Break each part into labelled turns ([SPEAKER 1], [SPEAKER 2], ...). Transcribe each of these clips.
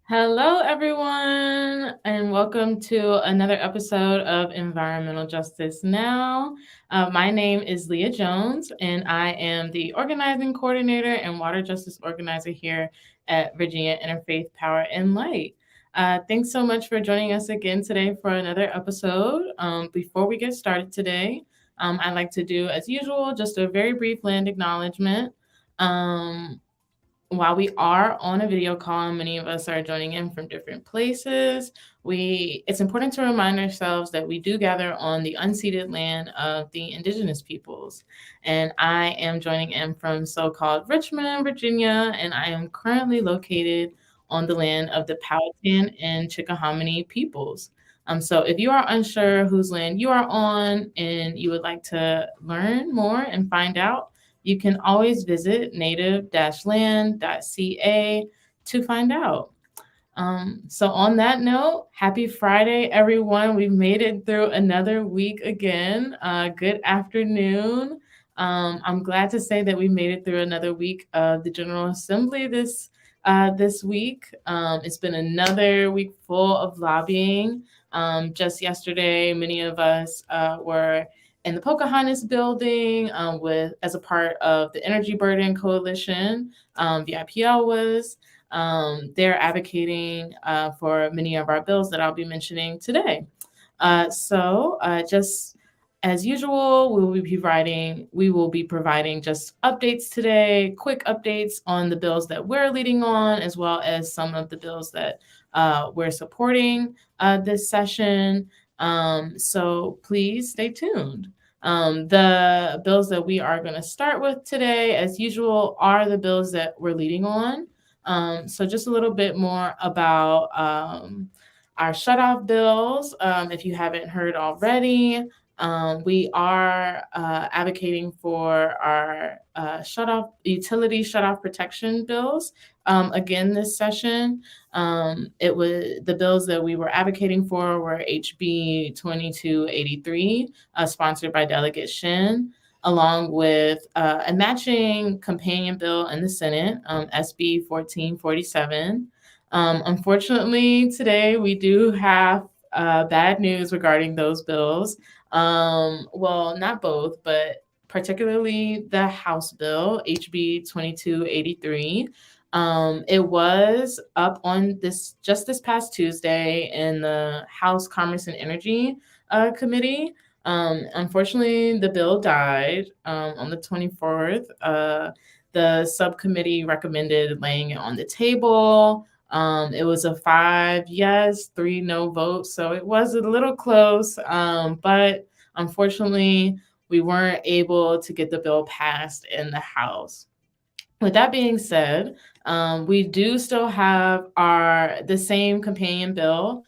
[SPEAKER 1] Hello, everyone, and welcome to another episode of Environmental Justice Now. My name is Leah Jones, and I am the organizing coordinator and water justice organizer here at Virginia Interfaith Power and Light. Thanks so much for joining us again today for another episode. Before we get started today, I'd like to do, as usual, just a very brief land acknowledgement. While we are on a video call and many of us are joining in from different places, it's important to remind ourselves that we do gather on the unceded land of the indigenous peoples. And I am joining in from so-called Richmond, Virginia, and I am currently located on the land of the Powhatan and Chickahominy peoples. So if you are unsure whose land you are on and you would like to learn more and find out, you can always visit native-land.ca to find out. So on that note, happy Friday, everyone. We've made it through another week again. Good afternoon. I'm glad to say that we made it through another week of the General Assembly this week. It's been another week full of lobbying. Just yesterday, many of us were in the Pocahontas building as a part of the Energy Burden Coalition. VIPL was. They're advocating for many of our bills that I'll be mentioning today. Just as usual, we will be providing just updates today, quick updates on the bills that we're leading on, as well as some of the bills that we're supporting this session. So please stay tuned. The bills that we are going to start with today, as usual, are the bills that we're leading on. So just a little bit more about our shutoff bills. If you haven't heard already, we are advocating for our utility shutoff protection bills. Again, this session, the bills that we were advocating for were HB 2283, sponsored by Delegate Shin, along with a matching companion bill in the Senate, SB 1447. Unfortunately, today we do have bad news regarding those bills. Well, not both, but particularly the House bill, HB 2283. It was up on this past Tuesday in the House Commerce and Energy Committee. Unfortunately, the bill died on the 24th. The subcommittee recommended laying it on the table. It was a 5 yes, 3 no vote, so it was a little close, but unfortunately, we weren't able to get the bill passed in the House. With that being said, we do still have the same companion bill,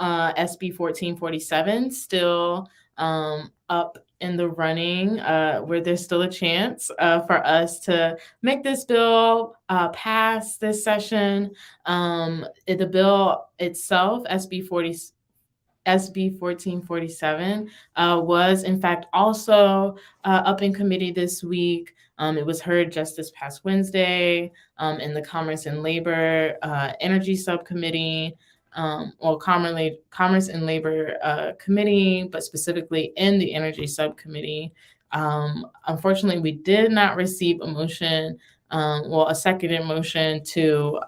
[SPEAKER 1] SB 1447, still up in the running, where there's still a chance for us to make this bill pass this session. The bill itself, SB 1447, was in fact also up in committee this week. It was heard just this past Wednesday in the Commerce and Labor Energy Subcommittee. Commerce and Labor Committee, but specifically in the Energy Subcommittee. Unfortunately, we did not receive a motion, a seconded motion to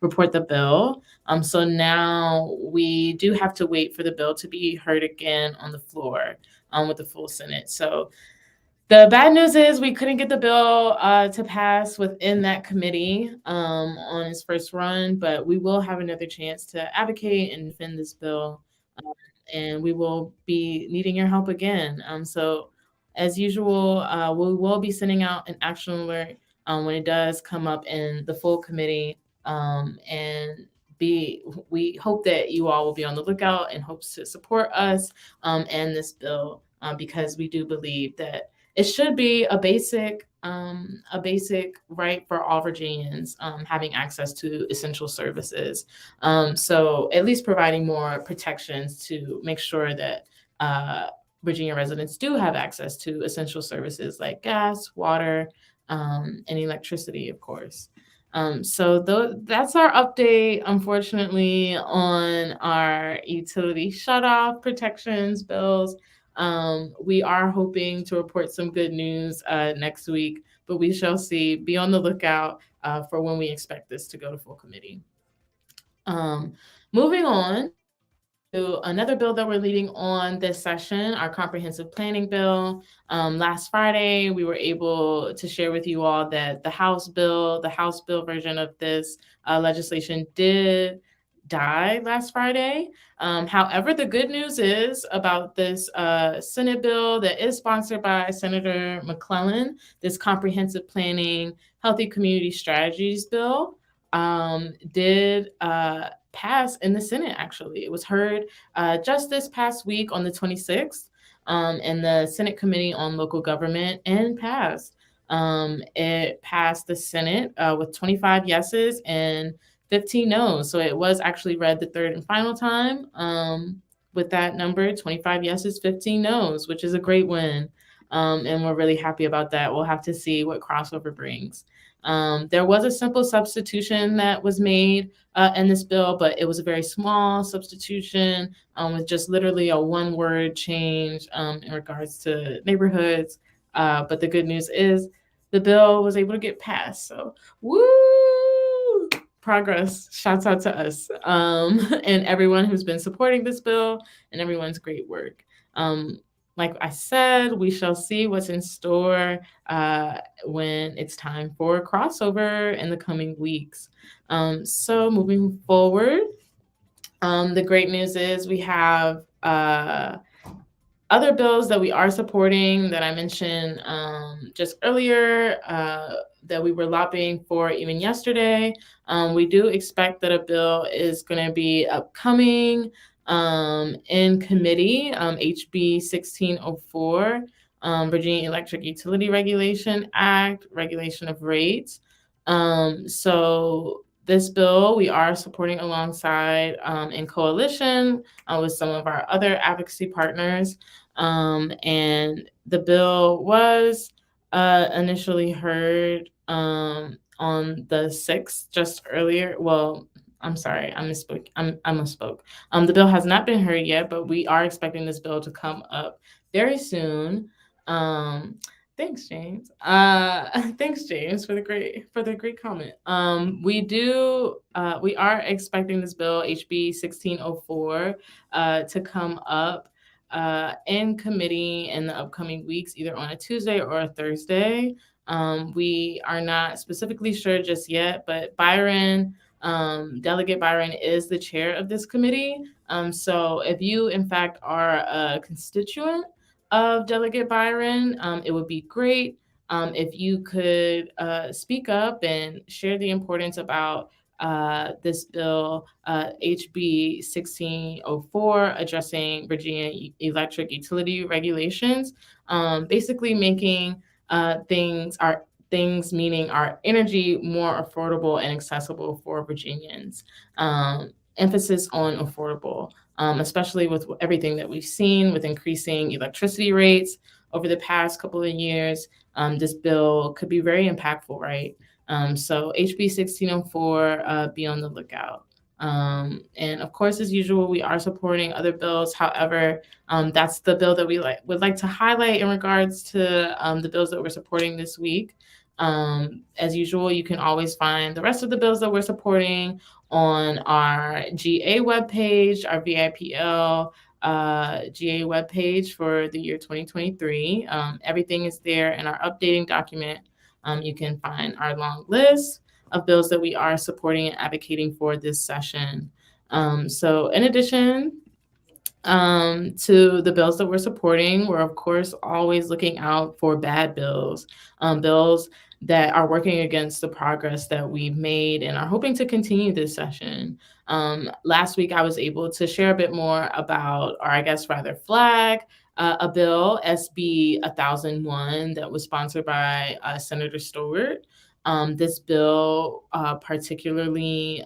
[SPEAKER 1] report the bill. So now we do have to wait for the bill to be heard again on the floor with the full Senate. So the bad news is we couldn't get the bill to pass within that committee on its first run, but we will have another chance to advocate and defend this bill, and we will be needing your help again. So as usual, we will be sending out an action alert when it does come up in the full committee, and we hope that you all will be on the lookout and hopes to support us and this bill because we do believe that it should be a basic right for all Virginians, having access to essential services. So at least providing more protections to make sure that Virginia residents do have access to essential services like gas, water, and electricity, of course. That's our update, unfortunately, on our utility shutoff protections bills. We are hoping to report some good news next week, but we shall see. Be on the lookout for when we expect this to go to full committee. Moving on to another bill that we're leading on this session, our comprehensive planning bill. Last Friday, we were able to share with you all that the House bill version of this legislation did die last Friday. However, the good news is about this Senate bill that is sponsored by Senator McClellan, this comprehensive planning, healthy community strategies bill, did pass in the Senate, actually. It was heard just this past week on the 26th in the Senate Committee on Local Government and passed. It passed the Senate with 25 yeses and 15 noes. So it was actually read the third and final time with that number, 25 yeses, 15 noes, which is a great win. And we're really happy about that. We'll have to see what crossover brings. There was a simple substitution that was made in this bill, but it was a very small substitution with just literally a one-word change in regards to neighborhoods. But the good news is the bill was able to get passed. So, woo! Progress. Shouts out to us and everyone who's been supporting this bill and everyone's great work. Like I said, we shall see what's in store when it's time for crossover in the coming weeks. So moving forward, the great news is we have other bills that we are supporting that I mentioned just earlier that we were lobbying for even yesterday. We do expect that a bill is going to be upcoming in committee, HB 1604, Virginia Electric Utility Regulation Act, Regulation of Rates. So this bill we are supporting alongside in coalition with some of our other advocacy partners. And the bill was initially heard on the 6th, just earlier. Well, I'm sorry, I misspoke. I misspoke. The bill has not been heard yet, but we are expecting this bill to come up very soon. Thanks, James. Thanks, James, for the great comment. We are expecting this bill, HB 1604, to come up in committee in the upcoming weeks, either on a Tuesday or a Thursday. We are not specifically sure just yet, but Delegate Byron is the chair of this committee. So if you, in fact, are a constituent of Delegate Byron, it would be great if you could speak up and share the importance about this bill, HB 1604, addressing Virginia electric utility regulations, basically making things meaning our energy more affordable and accessible for Virginians. Emphasis on affordable, especially with everything that we've seen with increasing electricity rates over the past couple of years. This bill could be very impactful, right? So HB 1604, be on the lookout. And of course, as usual, we are supporting other bills. However, that's the bill that we would like to highlight in regards to the bills that we're supporting this week. As usual, you can always find the rest of the bills that we're supporting on our GA webpage, our VIPL GA webpage for the year 2023. Everything is there in our updating document. You can find our long list of bills that we are supporting and advocating for this session. So in addition to the bills that we're supporting, we're of course always looking out for bad bills, bills that are working against the progress that we've made and are hoping to continue this session. Last week, I was able to share a bit more about, or I guess rather flag, a bill, SB 1001, that was sponsored by Senator Stewart. This bill particularly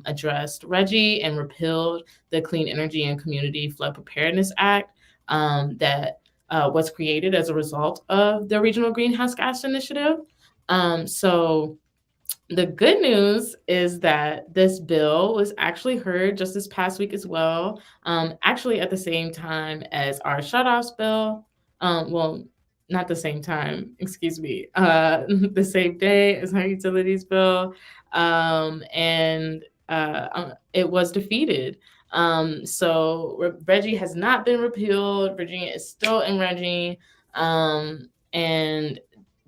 [SPEAKER 1] addressed RGGI and repealed the Clean Energy and Community Flood Preparedness Act that was created as a result of the Regional Greenhouse Gas Initiative. So the good news is that this bill was actually heard just this past week as well, actually at the same time as our shutoffs bill. Well, not the same time, excuse me, the same day as our utilities bill. And it was defeated. So RGGI has not been repealed. Virginia is still in RGGI. And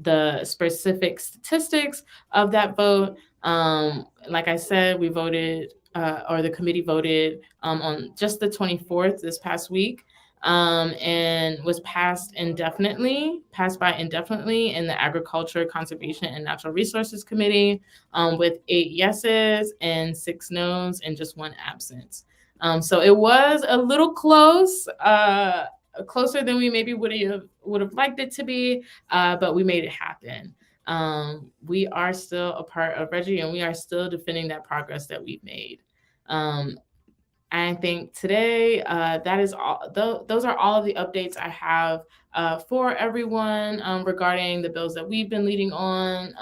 [SPEAKER 1] the specific statistics of that vote, like I said, we voted, or the committee voted on just the 24th this past week, and was passed by indefinitely in the Agriculture, Conservation, and Natural Resources Committee, with 8 yeses and 6 noes and just 1 absence. So it was a little close, closer than we maybe would have liked it to be, but we made it happen. We are still a part of RGGI, and we are still defending that progress that we've made. I think today that is all. Those are all of the updates I have for everyone regarding the bills that we've been leading on,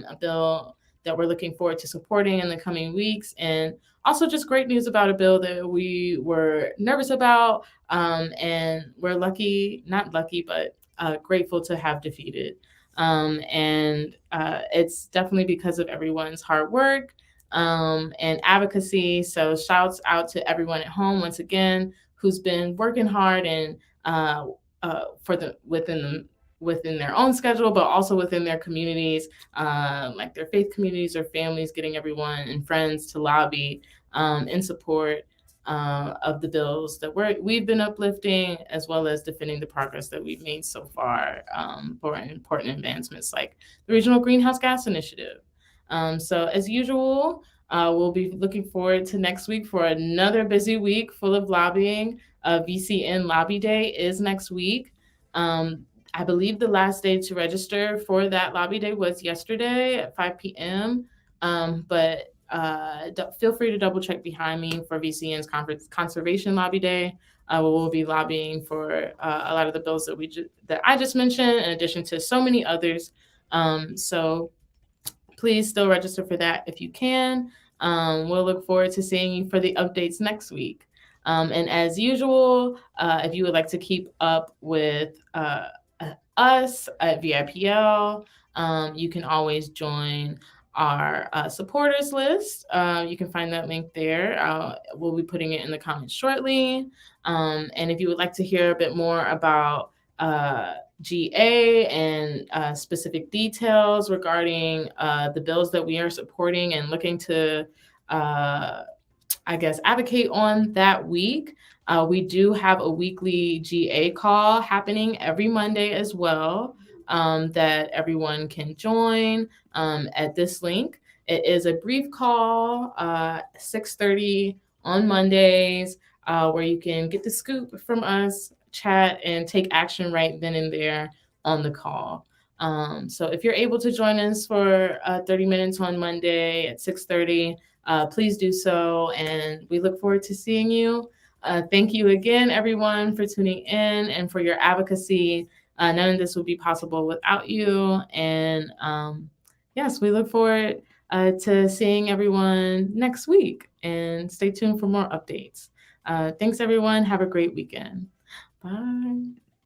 [SPEAKER 1] a bill that we're looking forward to supporting in the coming weeks, and also just great news about a bill that we were nervous about, and we're not lucky, but grateful to have defeated. And it's definitely because of everyone's hard work and advocacy. So shouts out to everyone at home once again who's been working hard and within their own schedule, but also within their communities, like their faith communities or families, getting everyone and friends to lobby in support of the bills that we've been uplifting, as well as defending the progress that we've made so far for important advancements like the Regional Greenhouse Gas Initiative. So as usual, we'll be looking forward to next week for another busy week full of lobbying. VCN Lobby Day is next week. I believe the last day to register for that lobby day was yesterday at 5 p.m. But feel free to double check behind me for VCN's Conservation Lobby Day. We'll be lobbying for a lot of the bills that I just mentioned, in addition to so many others. So please still register for that if you can. We'll look forward to seeing you for the updates next week. And as usual, if you would like to keep up with us at VIPL, you can always join our supporters list. You can find that link there. We'll be putting it in the comments shortly. And if you would like to hear a bit more about GA and specific details regarding the bills that we are supporting and looking to, advocate on that week, we do have a weekly GA call happening every Monday as well, that everyone can join at this link. It is a brief call, 6:30 on Mondays, where you can get the scoop from us, chat, and take action right then and there on the call. So if you're able to join us for 30 minutes on Monday at 6:30, please do so, and we look forward to seeing you. Thank you again, everyone, for tuning in and for your advocacy. None of this would be possible without you. And yes, we look forward to seeing everyone next week, and stay tuned for more updates. Thanks, everyone. Have a great weekend. Bye.